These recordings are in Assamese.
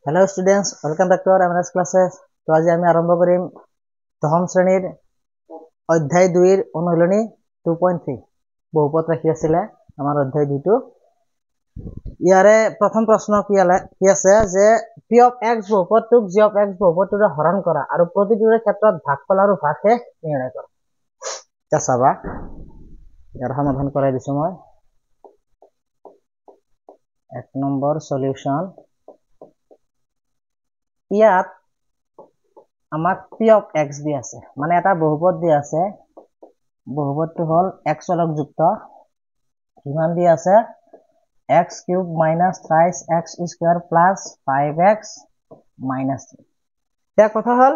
Hello students, welcome back to our MS classes. তো আজি আমি আৰম্ভ কৰিম দশম শ্ৰেণীৰ অধ্যায় 2 ৰ অনুশীলনী 2.3 বহুপদ ৰাশি আছিল আমাৰ অধ্যায় 2 টো ইয়াৰে প্ৰথম প্ৰশ্ন কি আছে যে p of x বহুপদটোক g of x বহুপদটোৰে হৰণ কৰা আৰু প্ৰতিটোৰে ক্ষেত্ৰত ভাগফল আৰু ভাগশেষ নিৰ্ণয় কৰা। তা চাবা ইয়াৰ সমাধান কৰাই দিছো মই 1 নম্বৰ সলিউশন। ইয়াত আমাক p of x দি আছে মানে এটা বহুপদ দি আছে বহুপদটো হল x লগ যুক্ত কিমান দি আছে x cube minus 3x square plus 5x minus 3। এটা কথা হল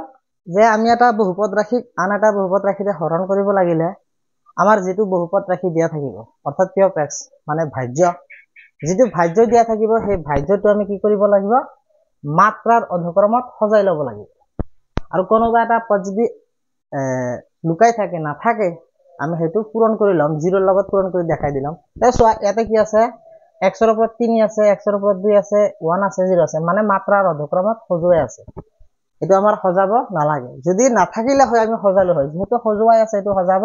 যে আমি এটা বহুপদ ৰাশিক আন এটা বহুপদ ৰাশিৰে হৰণ কৰিব লাগিলে আমাৰ যেটো বহুপদ ৰাশি দিয়া থাকিব অৰ্থাৎ p of x মানে ভাজ্য যেটো ভাজ্য দিয়া থাকিব সেই ভাজ্যটো আমি কি কৰিব লাগিব মাত্ৰাৰ অনুক্ৰমত সজাই লব লাগিব আৰু কোনোবা এটা পদ যদি লুকাই থাকে না থাকে আমি হেতু পূৰণ কৰি লম 0 ৰ লগত পূৰণ কৰি দেখাই দিলাম। তাই সোয়া ইয়াতে কি আছে x ৰ ওপৰত 3 আছে x ৰ ওপৰত 2 আছে 1 আছে 0 আছে মানে মাত্ৰাৰ অনুক্ৰমত সজুৱাই আছে এটো আমাৰ সজাব নালাগে যদি নাথাকিলে হয় আমি সজালো হয় যেহেতু সজুৱাই আছে এটো সজাব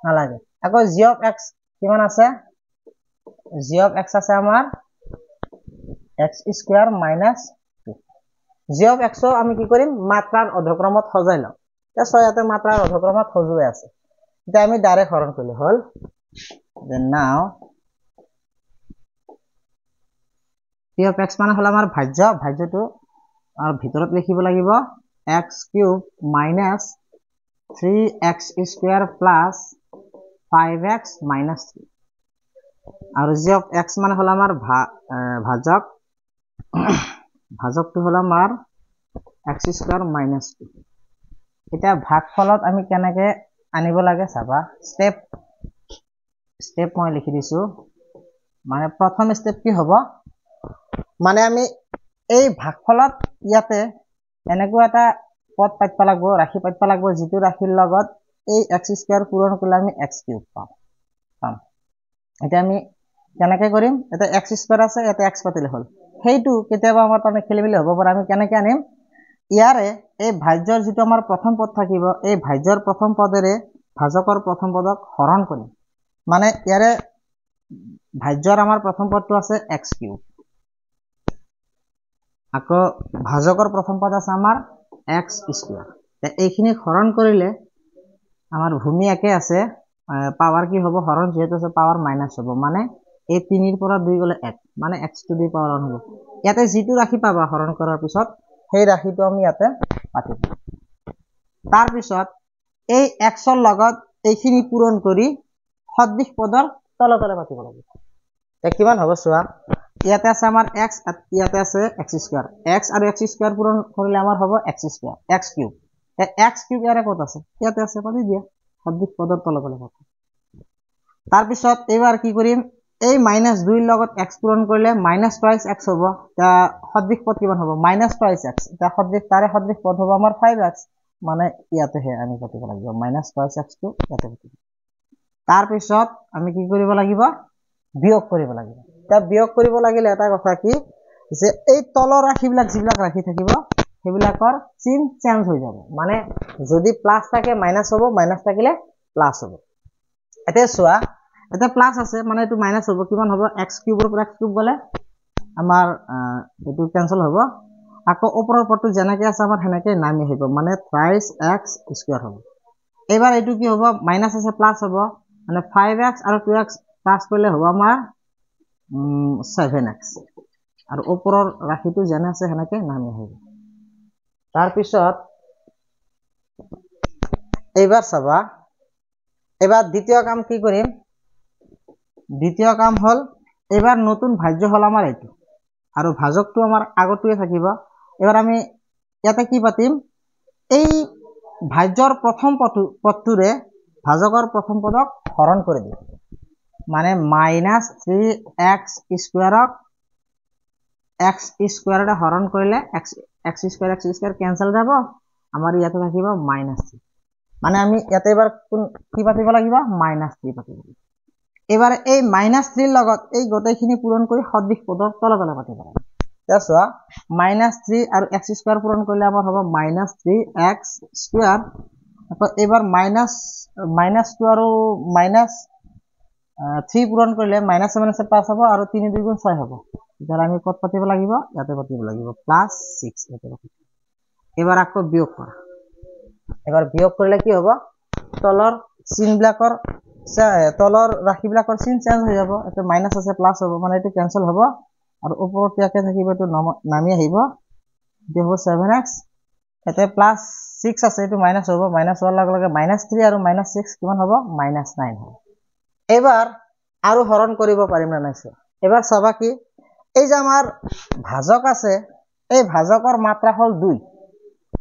নালাগে। আকৌ g of x কিমান আছে g of x আছে আমাৰ x square minus g of x আমি কি কৰিম মাত্ৰাৰ অধক্ৰমত সজাই লম। তাই ইয়াতে মাত্ৰাৰ অধক্ৰমত সজুৱাই আছে এটা আমি ডাইৰেক্ট হৰণ কৰিলে হল দেন নাও p of x মানে হল আমাৰ ভাজ্যটো আৰু ভিতৰত লিখিব লাগিব x cube minus 3x square plus 5x minus 3 আৰু g of x মানে হল আমাৰ ভাজকটো হল আমাৰ x স্কয়ার মাইনাস 2। এটা ভাগফলত আমি কেনেকে আনিব লাগে চাবা স্টেপ মই লিখি দিছো মানে প্ৰথম স্টেপ কি হ'ব মানে আমি এই ভাগফলত ইয়াতে এনেকুৱা এটা পদ পাইব লাগিব ৰাশি পাইব লাগিব যেটো ৰাশিৰ লগত এই x স্কয়াৰ পূৰণ কৰিলে আমি x কিউব পাম। এটা আমি কেনেকে কৰিম এটা x স্কয়াৰ আছে এটা x পাতিলে হল হেইটো কেতিয়াবা আমাৰ তানে খেলিমেলি হ'ব পাৰে আমি কেনেকে আনিম ইয়াৰে এই ভাজ্যৰ যেটো আমাৰ প্ৰথম পদ থাকিব এই ভাজ্যৰ প্ৰথম পদেৰে ভাজকৰ প্ৰথম পদক হৰণ কৰিম মানে ইয়াৰে ভাজ্যৰ আমাৰ প্ৰথম পদটো আছে x কিউব আকৌ ভাজকৰ প্ৰথম পদ আছে আমাৰ x স্কয়াৰ এইখিনি হৰণ কৰিলে আমাৰ ভূমি একে আছে পাৱাৰ কি হ'ব হৰণ যেহেতু আছে পাৱাৰ মাইনাস হ'ব মানে এই 3 ৰ পৰা 2 গলে 1 মানে x টু দি পাৱাৰ 1 হ'ব। ইয়াতে যেটো ৰাশি পাবা হৰণ কৰাৰ পিছত সেই ৰাশিটো আমি ইয়াতে পাতিম তাৰ পিছত এই x ৰ লগত এইখিনি পূৰণ কৰি সদৃশ পদৰ তলতলে পাতিব লাগিব। তে কিমান হ'ব চোৱা ইয়াতে আছে আমাৰ x ইয়াতে আছে x স্কয়াৰ x আৰু x স্কয়াৰ পূৰণ কৰিলে আমাৰ হ'ব x square x cube x cube ইয়াৰে কত আছে ইয়াতে আছে পাতি দিয়া সদৃশ পদৰ তলতলে পাতি তাৰ পিছত এবাৰ কি কৰিম এই মাইনাস 2 ৰ লগত x পূৰণ কৰিলে মাইনাস 2x হ'ব তা সদৃশ পদ কিমান হ'ব মাইনাস 2x তা সদৃশ তাৰে সদৃশ পদ হ'ব আমাৰ 5x মানে ইয়াতে হে আমি পাতিব লাগিব মাইনাস 2x টো ইয়াতে পাতিব তাৰ পিছত আমি কি কৰিব লাগিব বিয়োগ কৰিব লাগিব। তা বিয়োগ কৰিব লাগিলে এটা কথা কি যে এই তলৰ ৰাশিবিলাক যিবিলাক ৰাখি থাকিব সেইবিলাকৰ চিন চেঞ্জ হৈ যাব মানে যদি প্লাস থাকে মাইনাস হ'ব মাইনাস থাকিলে প্লাস হ'ব। এতে চোৱা এটা প্লাস আছে মানে এটো মাইনাস হ'ব কিমান হ'ব x কিউবৰ পৰা x কিউব গলে আমাৰ এটো ক্যান্সেল হ'ব আকৌ ওপৰৰ পদটো যেনেকৈ আছে আমাৰ হেনেকৈ নামি আহিব মানে 3x স্কয়াৰ হ'ব। এবাৰ এটো কি হ'ব মাইনাস আছে প্লাস হ'ব মানে 5x আৰু 2x প্লাস কৰিলে হ'ব আমাৰ 7x আৰু ওপৰৰ ৰাশিটো যেনে আছে হেনেকৈ নামি আহিব। তাৰ পিছত এবাৰ চাবা এবাৰ দ্বিতীয় কাম কি কৰিম দ্বিতীয় কাম হল এবাৰ নতুন ভাজ্য হল আমাৰ এটো আৰু ভাজকটো আমাৰ আগতোৱে থাকিব। এবাৰ আমি ইয়াতে কি পাতিম এই ভাজ্যৰ প্ৰথম পদটোৰে ভাজকৰ প্ৰথম পদক হৰণ কৰি দিম মানে মাইনাস 3x স্কয়াৰক x স্কয়াৰে হৰণ কৰিলে x স্কয়াৰ ক্যান্সেল যাব আমাৰ ইয়াতে থাকিব মাইনাস 3 মানে আমি ইয়াতে এবাৰ কি পাতিব লাগিব মাইনাস 3 পাতিব লাগিব। এবাৰে এই -3 লগত এই গোটেইখিনি পূৰণ কৰি সদৃশ পদৰ তলতলে পাতিব লাগিব এতিয়া চোৱা -3 আৰু x স্কয়াৰ পূৰণ কৰিলে আমাৰ হ'ব -3x স্কয়াৰ। আকৌ এবাৰ -2 আৰু -3 পূৰণ কৰিলে -7 প্লাস হ'ব আৰু 3 2 গুণ 6 হ'ব। এতিয়া আমি কত পাতিব লাগিব, ইয়াতে পাতিব লাগিব +6 ইয়াতে পাতিব। এবাৰ আকৌ বিয়োগ কৰা। এবাৰ বিয়োগ কৰিলে কি হ'ব, তলৰ চিনবিলাকৰ তলৰ ৰাশিবিলাকৰ চিন চেঞ্জ হৈ যাব। এটা মাইনাস আছে প্লাস হ'ব, মানে এইটো কেনসেল হ'ব আৰু ওপৰত ইয়াকে থাকিব, এইটো নামি আহিব, এইটো হ'ব 7x। এতে +6 আছে, এইটো মাইনাস হ'ব, মাইনাস হোৱাৰ লগে লগে -3 আৰু -6 কিমান হ'ব, -9 হ'ব। এবাৰ আৰু হৰণ কৰিব পাৰিম না নাই চোৱা। এবাৰ চাবা কি, এই যে আমাৰ ভাজক আছে, এই ভাজকৰ মাত্ৰা হল 2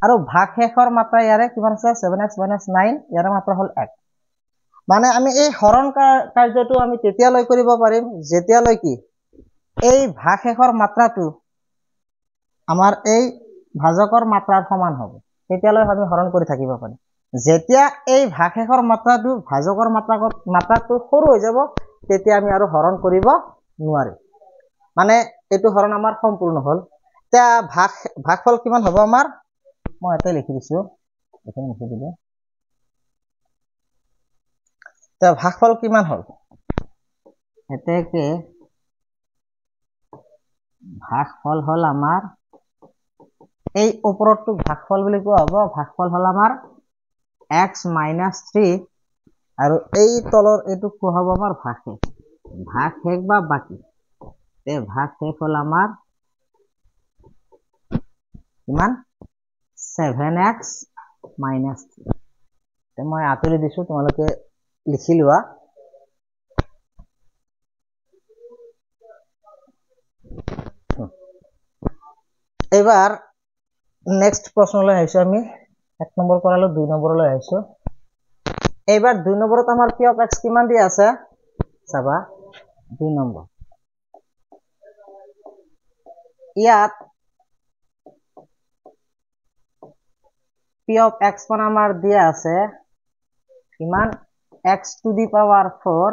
আৰু ভাগশেষৰ মাত্ৰা ইয়াৰে কিমান আছে 7x - 9, ইয়াৰে মাত্ৰা হল 1। মানে আমি এই হৰণ কাৰ্যটো আমি তেতিয়ালৈ কৰিব পাৰিম যেতিয়ালৈ কি এই ভাগশেষৰ মাত্ৰাটো আমাৰ এই ভাজকৰ মাত্ৰাৰ সমান হ'ব, তেতিয়ালৈ আমি হৰণ কৰি থাকিব পাৰিম। যেতিয়া এই ভাগশেষৰ মাত্ৰাটো ভাজকৰ মাত্ৰাটো সৰু হৈ যাব, তেতিয়া আমি আৰু হৰণ কৰিব নোৱাৰিম। মানে এইটো হৰণ আমাৰ সম্পূৰ্ণ হল। এতিয়া ভাগফল কিমান হ'ব আমাৰ, মই ইয়াতে লিখি দিছো, এখানে লিখি দিলে। এতিয়া ভাগফল কিমান হল, এতেকে ভাগফল হল আমাৰ এই ওপৰটোক ভাগফল বুলি কোৱা হ'ব। ভাগফল হল আমাৰ x - 3 আৰু এই তলৰ এইটো কোৱা হ'ব আমাৰ ভাগশেষ। ভাগশেষ বা বাকি, ভাগশেষ হল আমাৰ কিমান 7x - 3। মই আঁতৰি দিছো, তোমালোকে লিখি লোৱা। এবাৰ নেক্সট প্ৰশ্নলৈ আহিছো আমি। 1 নম্বৰ কৰালো, 2 নম্বৰলৈ আহিছো। এইবাৰ 2 নম্বৰত আমাৰ p of x কিমান দিয়া আছে চাবা। 2 নম্বৰ ইয়াত p of x মান আমাৰ দিয়া আছে কিমান, x to the power 4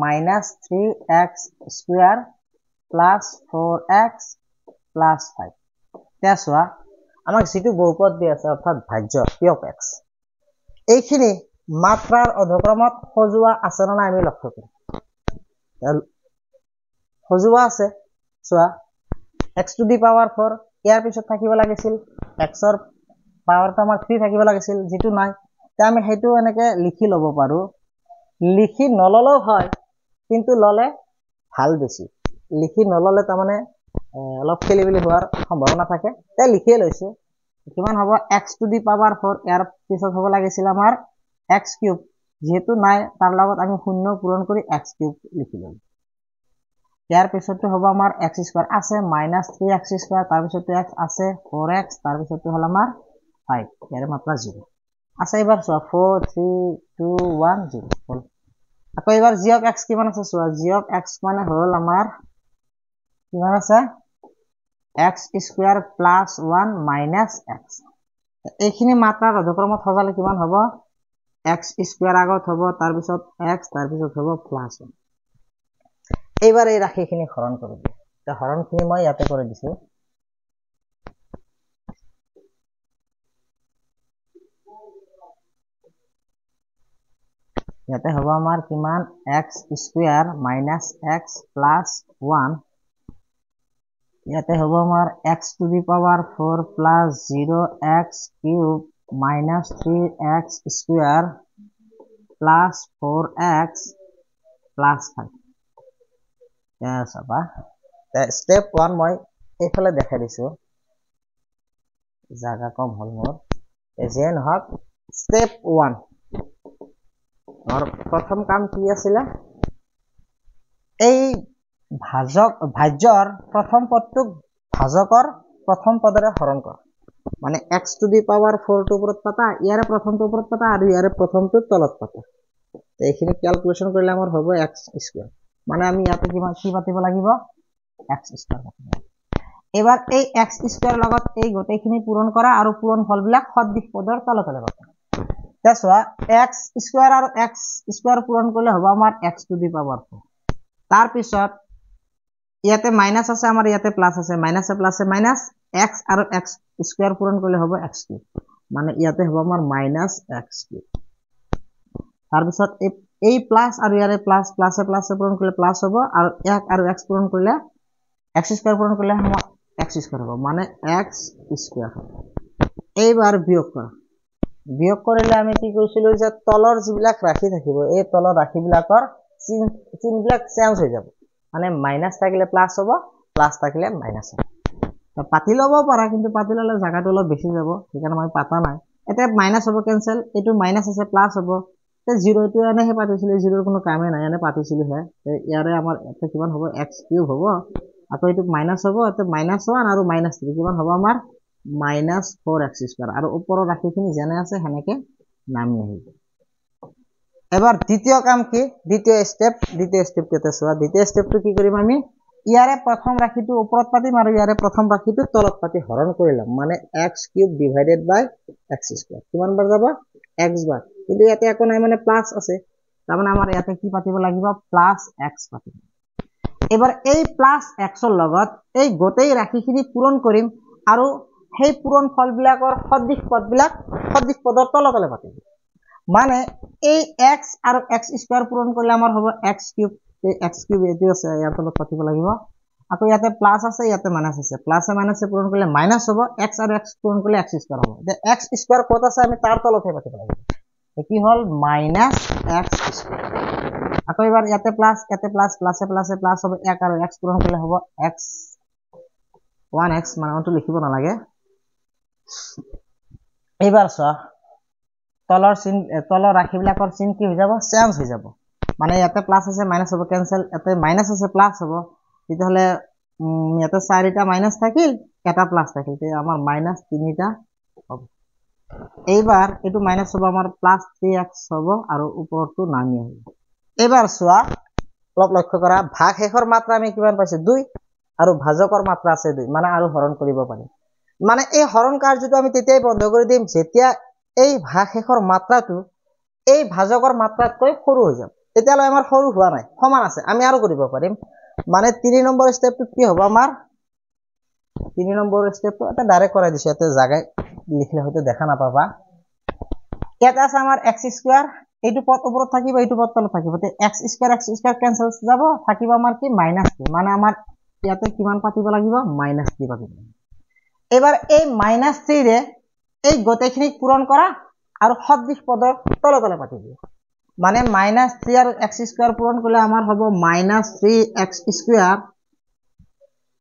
minus 3x square plus 4x plus 5। এতিয়া চোৱা, আমাক যিটো বহুপদ দিয়া আছে অৰ্থাৎ ভাজ্য p of x, এইখিনি মাত্ৰাৰ অধক্ৰমত সজোৱা আছে না নাই আমি লক্ষ্য কৰিম। সজোৱা আছে। চোৱা x to the power 4, ইয়াৰ পিছত থাকিব লাগিছিল x ৰ পাৱাৰটো আমাৰ 3 থাকিব লাগিছিল, যেটো নাই। তে আমি সেইটো এনেকে লিখি লব পাৰো। লিখি নললেও হয়, কিন্তু ললে ভাল বেছি। লিখি নললে তাৰমানে অলপ খেলিমেলি হোৱাৰ সম্ভাৱনা থাকে। তে লিখিয়ে লৈছো। কিমান হ'ব, x to the power 4, ইয়াৰ পিছত হ'ব লাগিছিল আমাৰ x কিউব, যেহেতু নাই তাৰ লগত আমি 0 পূৰণ কৰি x কিউব লিখি ললো। ইয়াৰ পিছতো হ'ব আমাৰ x স্কয়াৰ আছে -3x স্কয়াৰ, তাৰ পিছতো x আছে 4x, তাৰ পিছতো হল আমাৰ 5, ইয়াৰে মাত্ৰা 0 আছে। এবাৰ চোৱা 4 3 2 1 0 হল। আকৌ এবাৰ g of x কিমান আছে চোৱা, g of x মানে হল আমাৰ কিমান আছে x square plus 1 minus x। এইখিনি মাত্ৰাৰ অধক্ৰমত সজালে কিমান হ'ব, x স্কয়াৰ আগত হ'ব, তাৰ পিছত x, তাৰ পিছত হ'ব প্লাস 1। এইবাৰ এই ৰাশিখিনি হৰণ কৰি দিওঁ। তে হৰণখিনি মই ইয়াতে কৰি দিছো। ইয়াতে হ'ব আমাৰ কিমান, x square minus x plus 1। ইয়াতে হ'ব আমাৰ x to the power 4 plus 0x cube minus 3x square plus 4x plus 5। চাবা step 1 মই এইফালে দেখাই দিছো, জাগা কম হল মোৰ। যে নহওক step 1 और प्रथम काम কি আছিলে, এই ভাজ্যৰ প্ৰথম পদটোক ভাজকৰ প্ৰথম পদৰে হৰণ কৰা। মানে x to the power 4 টো ওপৰত পাতা, ইয়াৰে প্ৰথমটো ওপৰত পাতা আৰু ইয়াৰে প্ৰথমটো তলত পাতা। এইখিনি ক্যালকুলেশন কৰিলে আমাৰ হ'ব x স্কয়াৰ। মানে আমি ইয়াতে কি পাতিব লাগিব, x স্কয়াৰ পাতিব লাগিব। এবাৰ এই x স্কয়াৰ লগত এই গোটেইখিনি পূৰণ কৰা আৰু পূৰণ ফলবিলাক সদৃশ পদৰ তলে তলে পাতা। চোৱা x স্কয়াৰ আৰু x স্কয়াৰ পূৰণ কৰিলে হ'ব আমাৰ x to the power 4। তাৰ পিছত ইয়াতে মাইনাস আছে আমার, ইয়াতে প্লাস আছে, মাইনাসে প্লাসে মাইনাস, x আর x স্কয়ার পূরণ করলে হবে x কিউব, মানে ইয়াতে হবে আমার মাইনাস x কিউব। তাৰপিছত এই প্লাস আর ইয়ারে প্লাস, প্লাসে প্লাসে পূরণ করলে প্লাস হবে, আর 1 আর x পূরণ করলে x স্কয়ার পূরণ করলে আমার x স্কয়ার হবে, মানে x স্কয়ার। এইবার বিয়োগ কৰা, বিয়োগ কৰিলে আমি কি কৈছিলো যে তলৰ যিবিলাক ৰাশি থাকিব এই তলৰ ৰাশিবিলাকৰ চিহ্নবিলাক চেঞ্জ হৈ যাব, মানে মাইনাস থাকিলে প্লাস হ'ব, প্লাস থাকিলে মাইনাস হ'ব। পাতি ল'ব পাৰা, কিন্তু পাতি ল'লে জায়গাটো অলপ বেছি যাব, সেইকাৰণে মই পাতা নাই। এতিয়া মাইনাস হ'ব কেনসেল, এইটো মাইনাস আছে প্লাস হ'ব, তে 0 টো এনেহে পাতিছিলো, 0 ৰ কোনো কামে নাই, এনে পাতিছিলো হে। ইয়াৰে আমাৰ এটা কিমান হ'ব x কিউব হ'ব, আকৌ এইটো মাইনাস হ'ব, এতে -1 আৰু -3 কিমান হ'ব আমাৰ -4x স্কয়াৰ, আৰু ওপৰৰ ৰাশিখিনি যেনে আছে হেনেকে নামি আহিব। এবাৰ দ্বিতীয় কাম কি, দ্বিতীয় স্টেপটোতে চোৱা। দ্বিতীয় স্টেপটো কি কৰিম আমি, ইয়াৰে প্ৰথম ৰাশিটো ওপৰত পাতিম আৰু ইয়াৰে প্ৰথম ৰাশিটো তলত পাতি হৰণ কৰি ল'ম, মানে x কিউব ডিভাইডেড বাই x স্কয়াৰ। কিমান বাৰ যাব x বাৰ, কিন্তু ইয়াতে একো নাই মানে প্লাস আছে, তাৰমানে আমাৰ ইয়াতে কি পাতিব লাগিব প্লাস x পাতিম। এবাৰ এই প্লাস x ৰ লগত এই গোটেই ৰাশিখিনি পূৰণ কৰিম আৰু সেই পূৰণ ফলবিলাকৰ সদৃশ পদবিলাক সদৃশ পদৰ তলে তলে পাতিম, মানে এই x আৰু x স্কয়াৰ পূৰণ কৰিলে আমাৰ হ'ব x কিউব, এই x কিউব এইটো আছে ইয়াৰ তলত পাতিব লাগিব, আকৌ ইয়াতে প্লাস আছে ইয়াতে মাইনাস আছে, প্লাসে মাইনাসে পূৰণ কৰিলে মাইনাস হ'ব, x আৰু x পূৰণ কৰিলে x স্কয়াৰ হ'ব। যে x স্কয়াৰ কত আছে আমি তাৰ তলতহে পাতিব লাগিব, কি হল মাইনাস x স্কয়াৰ। আকৌ এবাৰ ইয়াতে প্লাস, ইয়াতে প্লাস, প্লাসে প্লাসে প্লাস হ'ব, 1 আৰু x পূৰণ কৰিলে হ'ব x 1x, মানে অনটো লিখিব নালাগে। এইবাৰ চোৱা তলৰ ৰাশিবিলাকৰ চিহ্ন কি হৈ যাব চেঞ্জ হৈ যাব, মানে ইয়াতে প্লাস আছে মাইনাস হ'ব কেনসেল, ইয়াতে মাইনাস আছে প্লাস হ'ব, তেতিয়াহ'লে ইয়াতে 4টা মাইনাস থাকিল, এটা প্লাস থাকিল, তে আমাৰ -3টা হ'ব। এইবাৰ এইটো মাইনাস হ'ব আমাৰ +3x হ'ব আৰু ওপৰটো নামি আহিব। এইবাৰ চোৱা অলপ লক্ষ্য কৰা, ভাগ শেষৰ মাত্ৰা আমি কিমান পাইছো 2 আৰু ভাজকৰ মাত্ৰা আছে 2, মানে আৰু হৰণ কৰিব পাৰিম। মানে এই হৰণ কাৰ্যটো আমি তেতিয়াই বন্ধ কৰি দিম যেতিয়া এই ভাগ শেষৰ মাত্ৰাটো এই ভাজকৰ মাত্ৰাতকৈ সৰু হৈ যাব। তেতিয়ালৈ আমাৰ সৰু হোৱা নাই, সমান আছে, আমি আৰু কৰিব পাৰিম। মানে 3 নম্বৰ স্টেপটো কি হ'ব আমাৰ, 3 নম্বৰ স্টেপটো এটা ডাইৰেক্ট কৰাই দিছো, ইয়াতে জাগাই লিখলে হয়তো দেখা নাপাবা। ইয়াতে আছে আমাৰ x স্কয়াৰ, এইটো পদ ওপৰত থাকিব, এইটো পদ তলত থাকিব, তে x স্কয়াৰ কেনসেল যাব, থাকিব আমাৰ কি -3, মানে আমাৰ ইয়াতে কিমান পাতিব লাগিব -3 পাতিব। এবাৰ এই -3 ৰে এই গোটেইখিনিক পূৰণ কৰা আৰু সদৃশ পদৰ তলে তলে পাতি দিয়া, মানে -3 আৰু x স্কয়াৰ পূৰণ কৰিলে আমাৰ হ'ব -3x স্কয়াৰ,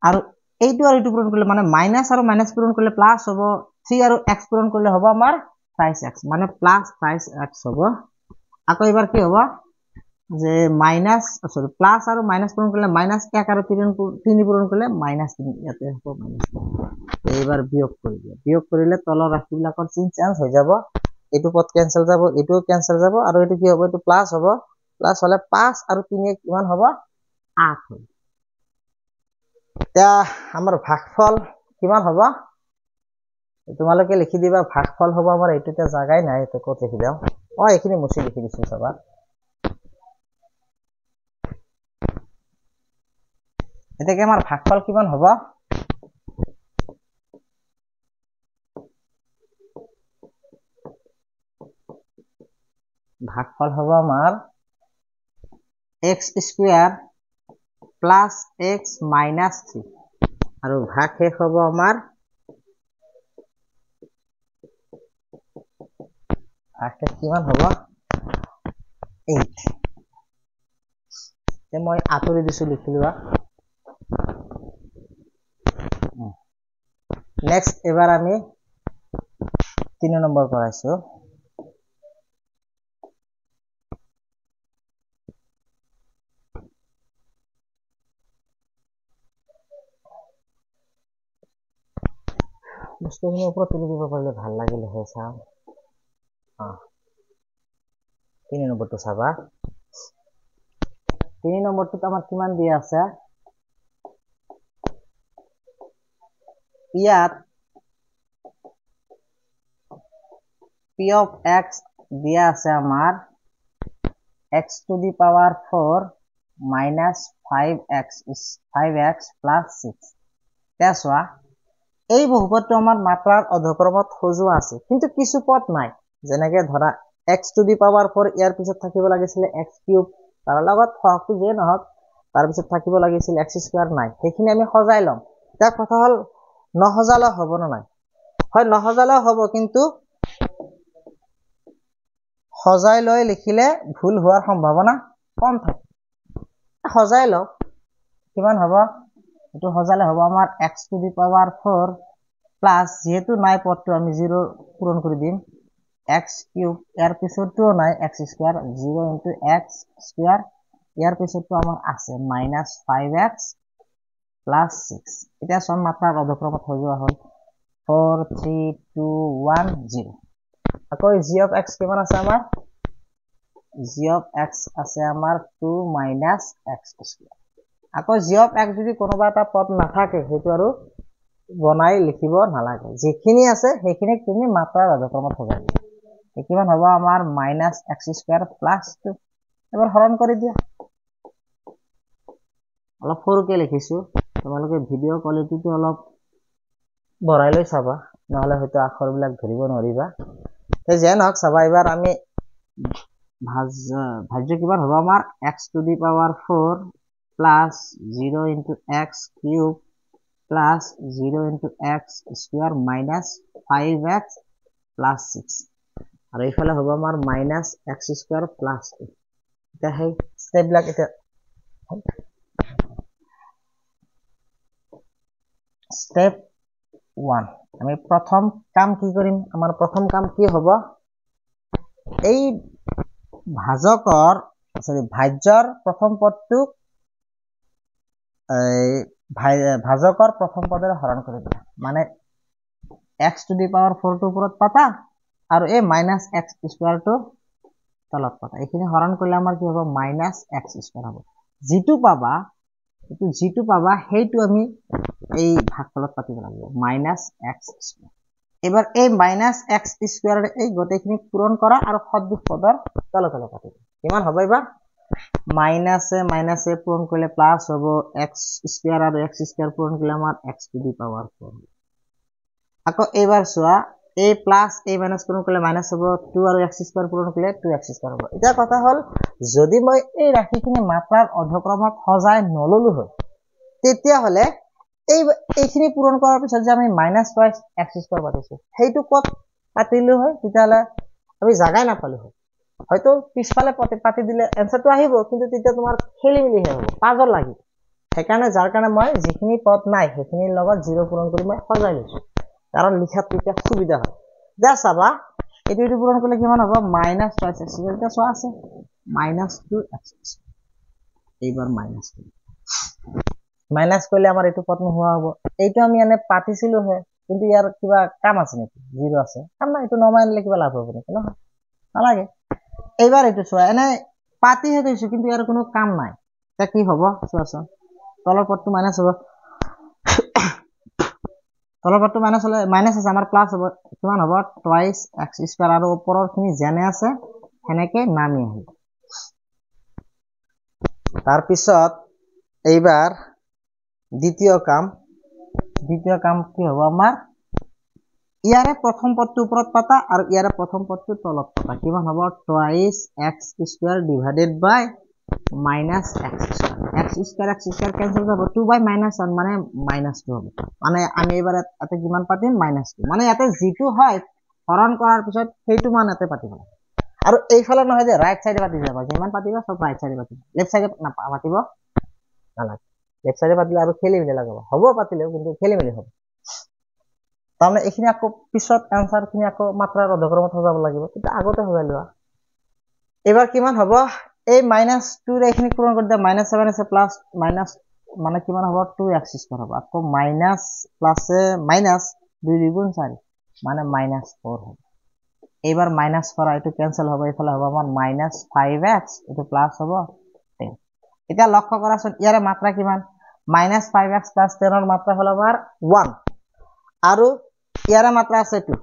আৰু এইটো আৰু এইটো পূৰণ কৰিলে মানে মাইনাস আৰু মাইনাস পূৰণ কৰিলে প্লাস হ'ব, 3 আৰু x পূৰণ কৰিলে হ'ব আমাৰ 5x, মানে +5x হ'ব। আকৌ এবাৰ কি হ'ব যে প্লাস আৰু মাইনাস পূৰণ কৰিলে -1 আৰু 3 পূৰণ কৰিলে -3, ইয়াতে হ'ব -3। এইবাৰ বিয়োগ কৰি দিয়া, বিয়োগ কৰিলে তলৰ ৰাশিবিলাকৰ চিহ্ন চেঞ্জ হৈ যাব, এইটো পদ কেনসেল যাব, এইটো কেনসেল যাব, আৰু এইটো কি হ'ব এইটো প্লাস হ'ব, প্লাস হলে 5 আৰু 3 কিমান হ'ব 8 হ'ব। এতিয়া আমাৰ ভাগফল কিমান হ'ব তোমালোকে লিখি দিবা, ভাগফল হ'ব আমাৰ এইটোতে জাগাই নাই, এইটো ক'ত লিখি দাও, এইখিনি মুছি লিখি দিছো চাবা। এতিয়া আমাৰ ভাগফল কিমান হ'ব, ভাগফল হ'ব আমাৰ x square plus x minus 3, আৰু ভাগ শেষ হ'ব আমাৰ ভাগ শেষ কিমান হ'ব 8। মই আঁতৰি দিছো, লিখি লোৱা। নেক্সট এবাৰ আমি 3 নম্বৰ কৰাইছো। বস্তুখিনি ওপৰত তুলি দিব পাৰিলে ভাল লাগিলে হয়। চাওঁ 3 নম্বৰটো চাবা, 3 নম্বৰটোত আমাৰ কিমান দিয়া আছে, ইয়াত p of x দিয়া আছে আমাৰ x to the power 4 minus 5x is 5x plus 6 এতিয়া চোৱা এই বহুপদটো আমাৰ মাত্ৰাৰ অধক্ৰমত সজোৱা আছে কিন্তু কিছু পদ নাই যেনেকৈ ধৰা x to the power 4 ইয়াৰ পিছত থাকিব লাগিছিল x cube তাৰ লগত সহগটো যে নহওক তাৰ পিছত থাকিব লাগিছিল x square নাই সেইখিনি আমি সজাই লম তাৰ কথা হল নহজালে হ'ব না নাই হয় নহজালে হ'ব কিন্তু সজাই লৈ লিখিলে ভুল হোৱাৰ সম্ভাৱনা কম থাকে সজাই লওক কিমান হ'ব এটো সজালে হ'ব আমাৰ x to the power 4 plus যেহেতু নাই পদটো আমি 0 পূৰণ কৰি দিম x cube ইয়াৰ পিছতো নাই x square 0 into x square ইয়াৰ পিছতো আমাৰ আছে -5x plus 6 এতিয়া সম মাত্ৰাৰ অধক্ৰমত সজোৱা হ'ল 4 3 2 1 0 আকৌ g of x কিমান আছে আমাৰ g of x আছে আমাৰ 2 minus x square আকৌ g of x যদি কোনোবা এটা পদ নাথাকে হেতু আৰু বনাই লিখিব নালাগে যেখিনি আছে সেইখিনি তুমি মাত্ৰাৰ অধক্ৰমত সজাই দিয়া কিমান হ'ব আমাৰ -x square plus 2 এবাৰ হৰণ কৰি দিয়া অলপ সৰুকে লিখিছো তোমালোকে ভিডিও কোৱালিটিটো অলপ বঢ়াই লৈ চাবা নহলে হয়তো আখৰবিলাক ধৰিব নোৱাৰিবা তে যেন হক চাবা এবাৰ আমি ভাজ্য কিমান হ'ব আমাৰ x to the power 4 plus 0 into x cube plus 0 into x square minus 5x plus 6 আৰু এইফালে হ'ব আমাৰ -x square plus 2 এটা হে স্টেপবিলাক এটা স্টেপ 1 আমি প্ৰথম কাম কি কৰিম আমাৰ প্ৰথম কাম কি হ'ব এই ভাজ্যৰ প্ৰথম পদটো ভাজকৰ প্ৰথম পদৰে হৰণ কৰি দিয়া মানে x to the power 4 টো ওপৰত পাতা আৰু এই -x square টো তলত পাতা এইখিনি হৰণ কৰিলে আমাৰ কি হ'ব -x square হ'ব যিটো পাবা সেইটো আমি এই ভাগফলত পাতিব লাগিব -x square এবাৰ এই -x square এই গোটেইখিনি পূৰণ কৰা আৰু সদৃশ পদৰ তলে তলে পাতিবা কিমান হ'ব এবাৰ মাইনাসে পূৰণ কৰিলে প্লাস হ'ব x square আৰু x square পূৰণ কৰিলে আমাৰ x to the power 4 আকৌ এবাৰ চোৱা a plus a minus পূৰণ কৰিলে মাইনাস হ'ব 2 আৰু x square পূৰণ কৰিলে 2x square হ'ব এটা কথা হল যদি মই এই ৰাশিখিনি মাত্ৰাৰ অধক্ৰমত সজাই নললো হয় তেতিয়া হলে এইখিনি পূৰণ কৰাৰ পিছত যে আমি -2x square পাতিছো সেইটো কত পাতিলো হয় তেতিয়া হলে আমি জাগাই নাপালো হয় হয়তো পিছফালে পাতি দিলে এনসারটো আহিব কিন্তু তেতিয়া তোমাৰ খেলিমেলি হ'ব পাজল লাগি সেইকাৰণে যাৰ কাৰণে মই যিখিনি পদ নাই সেইখিনিৰ লগত 0 পূৰণ কৰি মই সজাই লৈছো কাৰণ লিখাত তেতিয়া সুবিধা হয় যা চাবা এটো পূৰণ কৰিলে কিমান হ'ব -2x square এটা চোৱা আছে -2x এইবাৰ -2 মাইনাস কৰিলে আমাৰ এইটো পদ নোহোৱা হ'ব এইটো আমি এনে পাতিছিলো হয় কিন্তু ইয়াৰ কিবা কাম আছে নেকি 0 আছে কাম নাই এইটো নমাইলে কিবা লাভ হ'ব নেকি নহয় নালাগে এইবাৰ এইটো চোৱা এনে পাতি হে থৈছো কিন্তু ইয়াৰ কোনো কাম নাই তা কি হ'ব চোৱাচোন তলৰ পদটো মাইনাস হ'ব তলৰ পদটো মাইনাস হলে মাইনাস আছে আমাৰ প্লাস হ'ব কিমান হ'ব 2x square আৰু ওপৰৰ খিনি যেনে আছে হেনেকে নামি আহিব তাৰ পিছত এইবাৰ দ্বিতীয় কাম কি হ'ব আমাৰ ইয়াৰে প্ৰথম পদটো ওপৰত পাতা আৰু ইয়াৰে প্ৰথম পদটো তলত পাতা কিমান হ'ব 2x square divided by -x square cancel হ'ব 2 by -1 মানে -2 হ'ব মানে আমি এবাৰ এতে কিমান পাতিম -2 মানে ইয়াতে যেটো হয় হৰণ কৰাৰ পিছত সেইটো মান এতে পাতিব আৰু এইফালে নহয় যে ৰাইট সাইডে পাতি যাবা যেমান পাতিবা সব ৰাইট সাইডে পাতিবা লেফট সাইডে পাতিব নালাগে লেফট সাইডে পাতিলে আৰু খেলিমেলি লাগিব হ'ব পাতিলেও কিন্তু খেলিমেলি হ'ব তাৰমানে এইখিনি আকৌ পিছত আনসাৰ খিনি আকৌ মাত্ৰাৰ অধক্ৰমত সজাব লাগিব কিন্তু আগতে সজাই লোৱা এবাৰ কিমান হ'ব এই -2 ৰে এইখিনি পূৰণ কৰি দিয়া -7 আছে প্লাস মাইনাস মানে কিমান হ'ব 2x square হ'ব আকৌ মাইনাস প্লাসে মাইনাস 2 দ্বিগুণ 4 মানে -4 হ'ব এইবাৰ মাইনাস কৰা এটো ক্যান্সেল হ'ব ইফালে হ'ব আমাৰ -5x এটো প্লাস হ'ব 10 এটা লক্ষ্য কৰাচোন ইয়াৰে মাত্ৰা কিমান -5x + 10 ৰ মাত্ৰা হল আমাৰ 1 আৰু ইয়াৰে মাত্ৰা আছে 2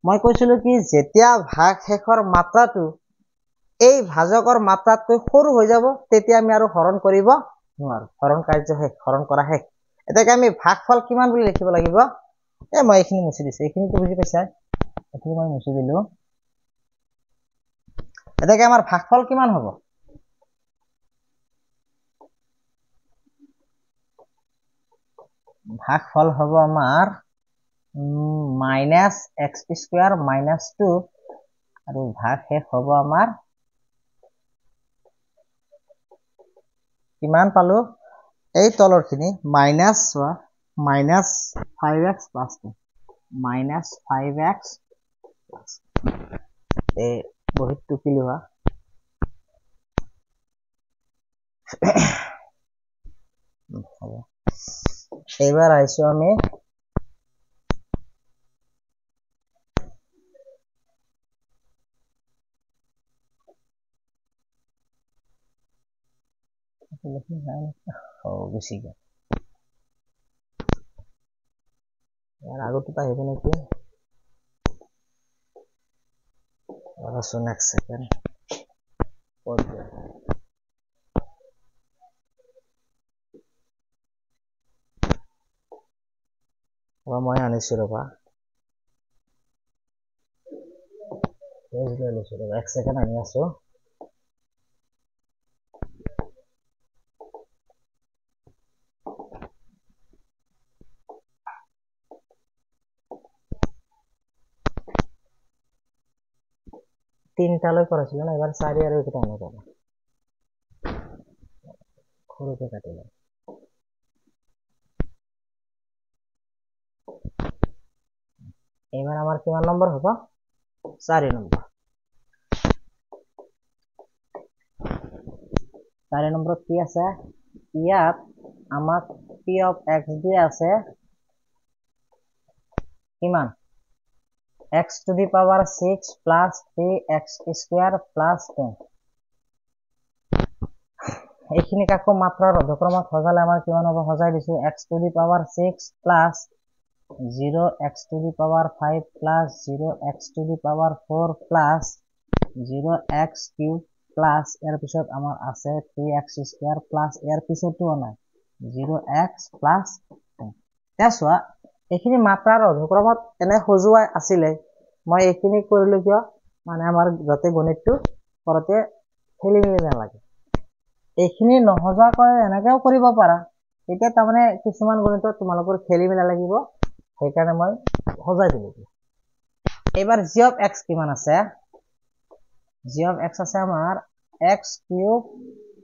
মই কৈছিলো কি যেতিয়া ভাগ শেষৰ মাত্ৰাটো এই ভাজকৰ মাত্ৰাতকৈ সৰু হৈ যাব তেতিয়া আমি আৰু হৰণ কৰিব নোৱাৰো হৰণ কাৰ্য শেষ হৰণ কৰা শেষ এটাকে আমি ভাগফল কিমান বুলি লিখিব লাগিব মই এইখিনি মুছি দিছো এইখিনিটো বুজি পাইছা এইখিনি মই মুছি দিলো এটাকে আমাৰ ভাগফল কিমান হ'ব ভাগফল হ'ব আমাৰ -x² -2 আৰু ভাগ শেষ হ'ব আমাৰ কিমান পালো এই তলৰখিনি -5x + 2 -5x এই বহুত টুকি লোৱা হ'ব এইবাৰ আহিছো আমি গুচি গ'ল ইয়াৰ আগতটা আহিব নেকি ৰচোন এক ছেকেণ্ড মই আনিছো ৰবা এক ছেকেণ্ড আনি আছো তিনটালৈ কৰাইছিল না এবাৰ 4 আৰু এইটো আনি পাবা সৰুকে কাটি লওঁ এইবাৰ আমাৰ কিমান নম্বৰ হ'ব 4 নম্বৰ 4 নম্বৰত কি আছে ইয়াত আমাক p of x দিয়া আছে কিমান x to the power 6 plus 3x² plus 10 এইখিনি কাকো মাত্ৰাৰ অধক্ৰমত সজালে আমাৰ কিমান হ'ব সজাই দিছো x to the power 6 plus 0x to the power 5 plus 0x to the power 4 plus 0x cube plus ইয়াৰ পিছত আমাৰ আছে 3x² plus ইয়াৰ পিছতো নাই 0x plus 10 চোৱা এইখিনি মাত্ৰাৰ অধক্ৰমত এনে সজুৱাই আছিলে মই এইখিনি কৰিলো কিয় মানে আমাৰ যাতে গণিতটো কৰতে খেলিমেলি নালাগে এইখিনি নহজাকৈ এনেকেও কৰিব পাৰা এতিয়া তাৰমানে কিছুমান গণিতত তোমালোকৰ খেলিমেলি লাগিব সেইকাৰণে মই সজাই দিলো এবাৰ g of x কিমান আছে g of x আছে আমাৰ x³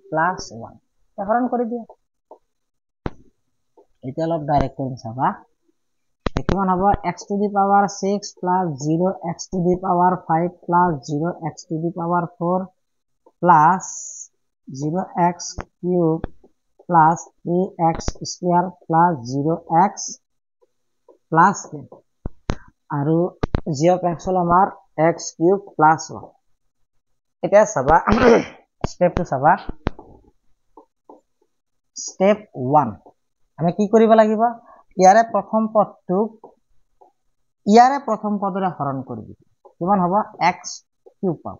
plus 1 হৰণ কৰি দিয়া এতিয়া অলপ ডাইৰেক্ট কৰিম চাবা কিমান হ'ব x to the power 6 plus 0x to the power 5 plus 0x to the power 4 plus 0x cube plus 3x² plus 0x plus 10 আৰু g of x হল আমাৰ x³ plus 1 এতিয়া চাবা স্টেপটো চাবা স্টেপ 1 আমি কি কৰিব লাগিব ইয়াৰে প্ৰথম পদটোক ইয়াৰে প্ৰথম পদৰে হৰণ কৰি দিম কিমান হ'ব x³ পাব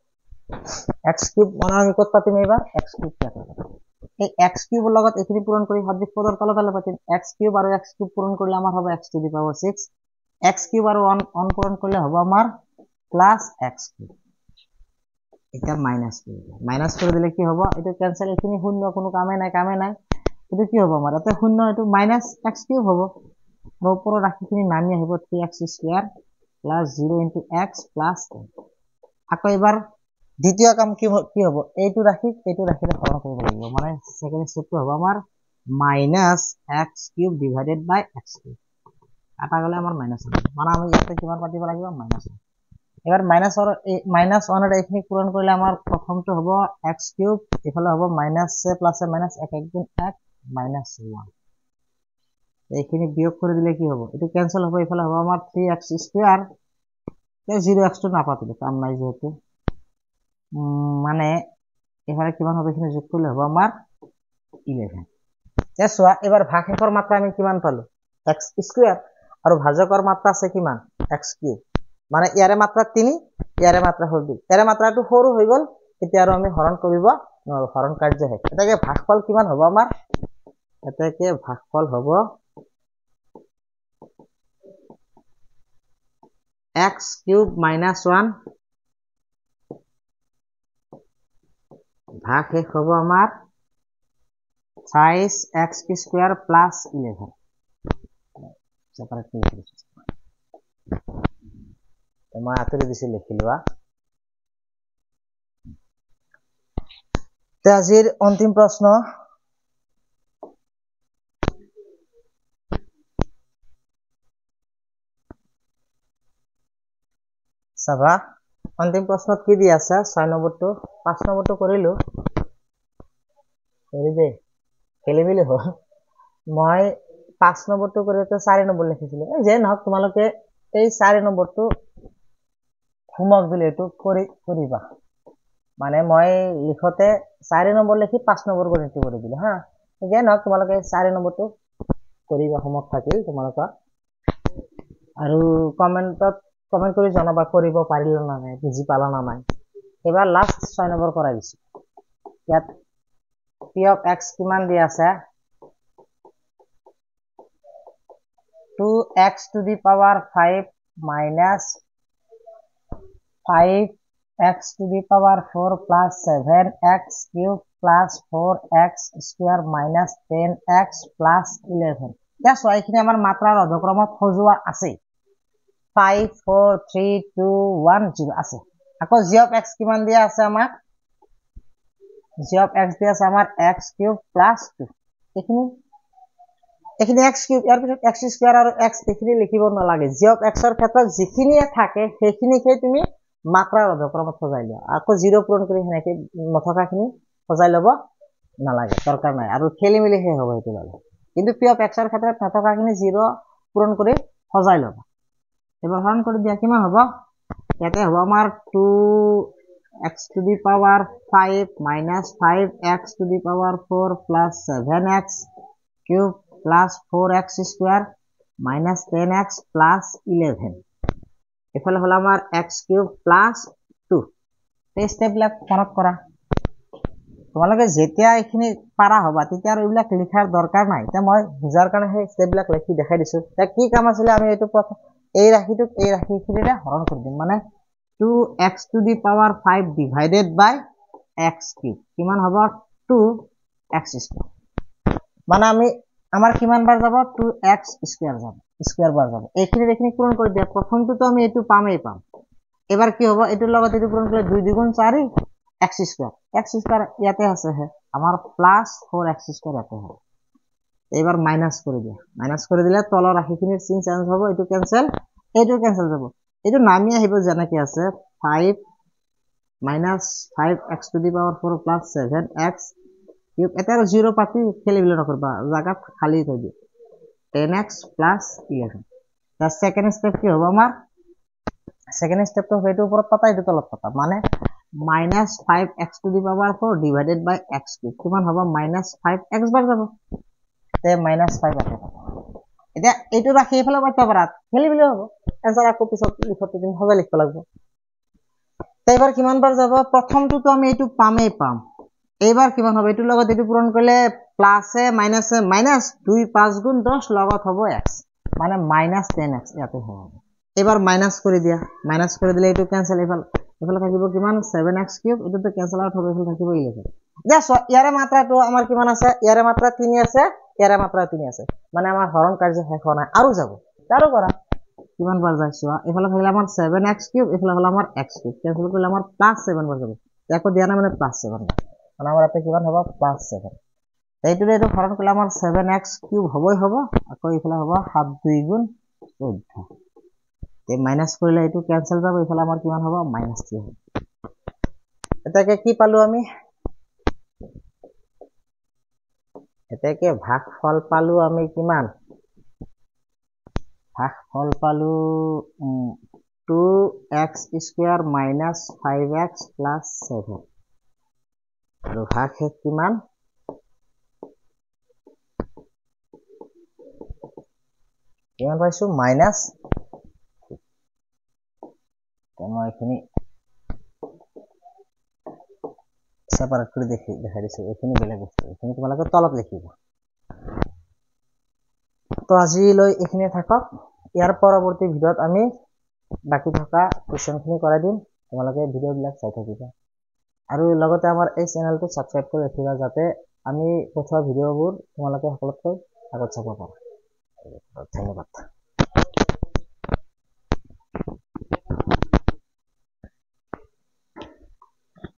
x³ মানে আমি কত পাতিম এবাৰ x³ পাতিম এই x³ ৰ লগত এখিনি পূৰণ কৰি সদৃশ পদৰ তলে তলে পাতিম x³ আৰু x³ পূৰণ কৰিলে আমাৰ হ'ব x to the power 6 x³ আৰু 1 পূৰণ কৰিলে হ'ব আমাৰ প্লাস x³ এটা মাইনাস কৰি দিলে কি হ'ব এটো ক্যান্সেল এখিনি শূন্য কোনো কামে নাই এটো কি হ'ব আমাৰ এটা শূন্য এটো মাইনাস x³ হ'ব ওপৰৰ ৰাশিখিনি নামি আহিব 3x² plus 0 into x plus 10 আকৌ এবাৰ দ্বিতীয় কাম কি হ'ব এইটো ৰাশিৰে হৰণ কৰিব লাগিব মানে সেকেন্ড স্টেপটো হ'ব আমাৰ -x³ divided by x³ কাটা গলে আমাৰ মাইনাস হ'ব মানে আমি ইয়াতে কিমান পাতিব লাগিব মাইনাস এবাৰ -1 এর এইখিনি পূরণ করলে আমার প্রথমটো হবো x³ এফালে হবো মাইনাস প্লাসে মাইনাস 1 গুণ 1 -1 এইখিনি বিয়োগ করে দিলে কি হবো এটা ক্যান্সেল হবে এফালে হবো আমার 3x² 0x তো না পাতিলে কাম নাই যেহেতু মানে এফালে কিমান হবে এখানে যোগ করলে হবো আমার 11 চোৱা এবাৰ ভাগশেষৰ মাত্ৰা আমি কিমান পালো x² আৰু ভাজকৰ মাত্ৰা আছে কিমান x³ মানে ইয়াৰে মাত্ৰা 3 ইয়াৰে মাত্ৰা হল 2 ইয়াৰে মাত্ৰাটো সৰু হৈ গল এতিয়া আৰু আমি হৰণ কৰিব হৰণ কাৰ্য শেষ এটাকে ভাগফল কিমান হ'ব আমাৰ এটাকে ভাগফল হ'ব x কিউব মাইনাস 1 ভাগ শেষ হ'ব আমাৰ 5x স্কয়াৰ প্লাস 11 সেপাৰেটলি লিখিছো মই আতৰি দিছি লিখি লোৱা তে আজিৰ অন্তিম প্ৰশ্ন চাবা অন্তিম প্ৰশ্নত কি দি আছে 6 নম্বৰটো 5 নম্বৰটো কৰিলো কৰি দে খেলিমেলি হ'ল মই 5 নম্বৰটো কৰিতে 4 নম্বৰ লিখিছিলো যে নহক তোমালোকে এই 4 নম্বৰটো হোমৱৰ্ক দিলে এটো কৰিবা মানে মই লিখতে 4 নম্বৰ লিখি 5 নম্বৰ গণিত কৰি দিলে হা যে নহক তোমালোকে 4 নম্বৰটো কৰিবা হোমৱৰ্ক থাকিল তোমালোকৰ আৰু কমেন্ট কৰি জনাবা কৰিব পাৰিল না নাই বুজি পালা না নাই এবাৰ লাষ্ট 6 নম্বৰ কৰাই দিছো ইয়াত p of x কিমান দি আছে 2x to the power 5 minus 5x to the power 4 plus 7x cube plus 4x square minus 10x plus 11 या সো এইখিনি আমাৰ মাত্ৰাৰ অধক্ৰমত সজোৱা আছে 5 4 3 2 1 0 আছে আকৌ g of x কিমান দিয়া আছে আমাৰ g of x দিয়া আছে আমাৰ x cube plus 2 এইখিনি x cube ইয়াৰ পিছত x square আৰু x এইখিনি লিখিব নালাগে g of x ৰ ক্ষেত্ৰত যিখিনিয়ে থাকে সেইখিনিকে তুমি মাত্ৰাৰ অধক্ৰমত সজাই লোৱা আকৌ 0 পূৰণ কৰি হেনেকে নথকাখিনি সজাই লব নালাগে দৰকাৰ নাই আৰু খেলিমেলি হে হ'ব হেতু লাগে কিন্তু p of x ৰ ক্ষেত্ৰত নথকাখিনি 0 পূৰণ কৰি সজাই লবা এবাৰ হৰণ কৰি দিয়া কিমান হ'ব ইয়াতে হ'ব আমাৰ 2x to the power 5 minus 5x to the power 4 plus 7x cube plus 4x square minus 10x plus 11 এফালে হল আমাৰ x cube plus 2 এই স্টেপবিলাক মনত কৰা তোমালোকে যেতিয়া এইখিনি পাৰা হবা তেতিয়া আৰু এইবিলাক লিখাৰ দৰকাৰ নাই তে মই বুজাৰ কাৰণে সেই স্টেপবিলাক লিখি দেখাই দিছো তে কি কাম আছিল আমি এইটো প্ৰথম এই ৰাশিখিনিৰে হৰণ কৰি দিম মানে 2x to the power 5 divided by x cube কিমান হ'ব 2x square মানে আমি আমাৰ কিমান বাৰ যাব 2x square যাব স্কয়াৰ বাৰ যাব এইখিনি পূৰণ কৰি দিয়া প্ৰথমটো আমি এইটো পামেই পাম এবাৰ কি হ'ব এটোৰ লগত এটো পূৰণ কৰিলে 2 2 4 x square ইয়াতে আছে হে আমাৰ প্লাস 4x square ইয়াতে হ'ব এবাৰ মাইনাস কৰি দিয়া মাইনাস কৰি দিলে তলৰ ৰাশিখিনিৰ চিন চেঞ্জ হ'ব এটো কেনসেল যাব এটো নামি আহিব যেনেকৈ আছে 5 minus 5x to the power 4 plus 7x cube এটা 0 পাতি খেলিবিল নকৰবা জায়গা খালি থৈ দিয়া 10x plus 11 the second step কি হ'ব আমাৰ second step তো হেতু ওপৰত পাতা এটো তলত পাতা মানে minus 5x to the power 4 divided by x cube কিমান হ'ব minus 5x বাৰ যাব তে minus 5 আছে এতিয়া এইটো ৰাখি এফালে পাতা পাৰা খেলিবিল হ'ব এনসাৰ আকৌ পিছত লিখতে দিম হবে লিখব লাগিব এইবাৰ কিমান বাৰ যাব প্ৰথমটো তো আমি এইটো পামেই পাম এইবাৰ কিমান হবে এটোৰ লগত এটো পূৰণ কৰিলে প্লাসে মাইনাসে মাইনাস 2 5 গুণ 10 লগত হ'ব x মানে minus 10x ইয়াতে হ'ব এবাৰ মাইনাস কৰি দিয়া মাইনাস কৰি দিলে এটো ক্যান্সেল এফালে থাকিব কিমান 7x কিউব এটোতে ক্যান্সেল আউট হবে এফালে থাকিব 11 জাস্ট ইয়াৰে মাত্ৰাটো আমাৰ কিমান আছে ইয়াৰে মাত্ৰা 3 আছে ইয়াৰে মাত্ৰা 3 আছে মানে আমাৰ হৰণ কাৰ্য শেষ হোৱা নাই আৰু যাব তাৰো কৰা কিমান বাৰ যাইছো এফালে থাকিলে আমাৰ 7x কিউব এফালে হল আমাৰ x কিউব ক্যান্সেল কৰিলে আমাৰ +7 বাৰ যাব দেখো দিয়া না মানে +7 মানে আমাৰ এতে কিমান হ'ব +7 এইটোৰে এটো হৰণ কৰিলে আমাৰ 7x কিউব হবই হ'ব আকৌ এফালে হ'ব 7 2 গুণ 14 তে মাইনাস কৰিলে এটো ক্যান্সেল যাব এফালে আমাৰ কিমান হ'ব -3 হ'ব এটাকে কি পালো আমি এটাকে ভাগফল পালো আমি কিমান ভাগফল পালো 2x square minus 5x plus 7 আৰু ভাগ শেষ কিমান পাইছো মাইনাস মই এখিনি সেপাৰেট কৰি দেখাই দিছো এইখিনি বেলেগ বস্তু এইখিনি তোমালোকে তলত লিখিবা তো আজিলৈ এইখিনি থাকক ইয়াৰ পৰৱৰ্তী ভিডিঅ'ত আমি বাকি থকা কোৱেশ্চনখিনি কৰাই দিম তোমালোকে ভিডিঅ'বিলাক চাই থাকিবা আৰু লগতে আমাৰ এই চেনেলটো সাবস্ক্ৰাইব কৰি ৰাখিবা যাতে আমি পঠোৱা ভিডিঅ'বোৰ তোমালোকে সকলোতকৈ আগত চাব পাৰা ধন্যবাদ